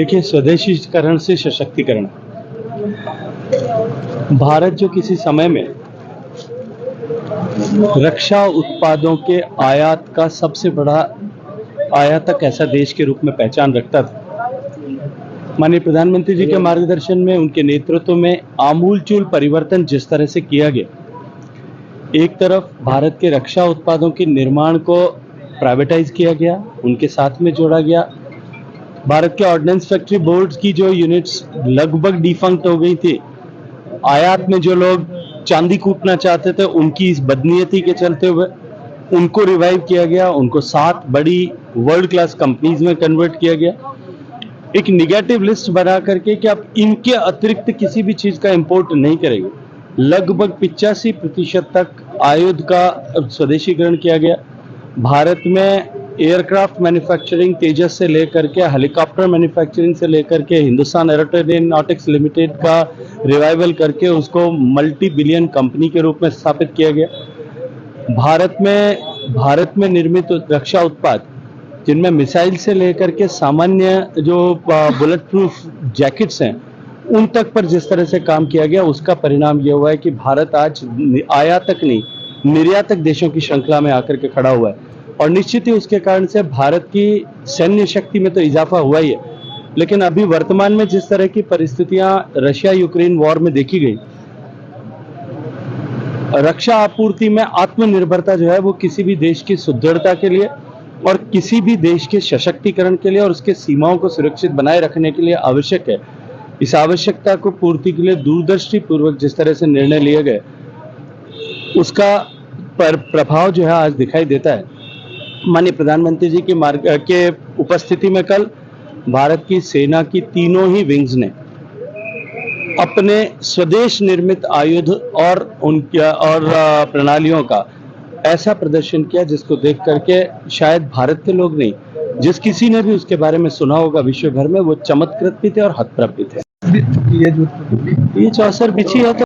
देखिए, स्वदेशीकरण से सशक्तिकरण। भारत जो किसी समय में रक्षा उत्पादों के आयात का सबसे बड़ा आयातक ऐसा देश के रूप में पहचान रखता था, माननीय प्रधानमंत्री जी के मार्गदर्शन में, उनके नेतृत्व में आमूलचूल परिवर्तन जिस तरह से किया गया, एक तरफ भारत के रक्षा उत्पादों के निर्माण को प्राइवेटाइज किया गया, उनके साथ में जोड़ा गया। भारत के ऑर्डिनेंस फैक्ट्री बोर्ड की जो यूनिट्स लगभग डिफंक्ट हो गई थी, आयात में जो लोग चांदी कूटना चाहते थे, उनकी इस बदनीयती के चलते हुए उनको रिवाइव किया गया, उनको 7 बड़ी वर्ल्ड क्लास कंपनीज में कन्वर्ट किया गया। एक निगेटिव लिस्ट बना करके कि आप इनके अतिरिक्त किसी भी चीज का इंपोर्ट नहीं करेंगे। लगभग 85% तक आयुध का स्वदेशीकरण किया गया। भारत में एयरक्राफ्ट मैन्युफैक्चरिंग तेजस से लेकर के हेलीकॉप्टर मैन्युफैक्चरिंग से लेकर के हिंदुस्तान एरोनॉटिक्स लिमिटेड का रिवाइवल करके उसको मल्टी बिलियन कंपनी के रूप में स्थापित किया गया। भारत में निर्मित रक्षा उत्पाद, जिनमें मिसाइल से लेकर के सामान्य जो बुलेट प्रूफ जैकेट्स हैं, उन तक पर जिस तरह से काम किया गया, उसका परिणाम यह हुआ है कि भारत आज आयातक नहीं, निर्यातक देशों की श्रृंखला में आकर के खड़ा हुआ है। और निश्चित ही उसके कारण से भारत की सैन्य शक्ति में तो इजाफा हुआ ही है, लेकिन अभी वर्तमान में जिस तरह की परिस्थितियां रशिया यूक्रेन वॉर में देखी गई, रक्षा आपूर्ति में आत्मनिर्भरता जो है वो किसी भी देश की सुदृढ़ता के लिए और किसी भी देश के सशक्तिकरण के लिए और उसके सीमाओं को सुरक्षित बनाए रखने के लिए आवश्यक है। इस आवश्यकता को पूर्ति के लिए दूरदृष्टि पूर्वक जिस तरह से निर्णय लिए गए, उसका प्रभाव जो है आज दिखाई देता है। माननीय प्रधानमंत्री जी के उपस्थिति में कल भारत की सेना की तीनों ही विंग्स ने अपने स्वदेश निर्मित आयुध और प्रणालियों का ऐसा प्रदर्शन किया जिसको देख करके शायद भारत के लोग नहीं, जिस किसी ने भी उसके बारे में सुना होगा विश्व भर में, वो चमत्कृत भी थे और हतप्रभ भी थे। ये जो अवसर बिछी है तो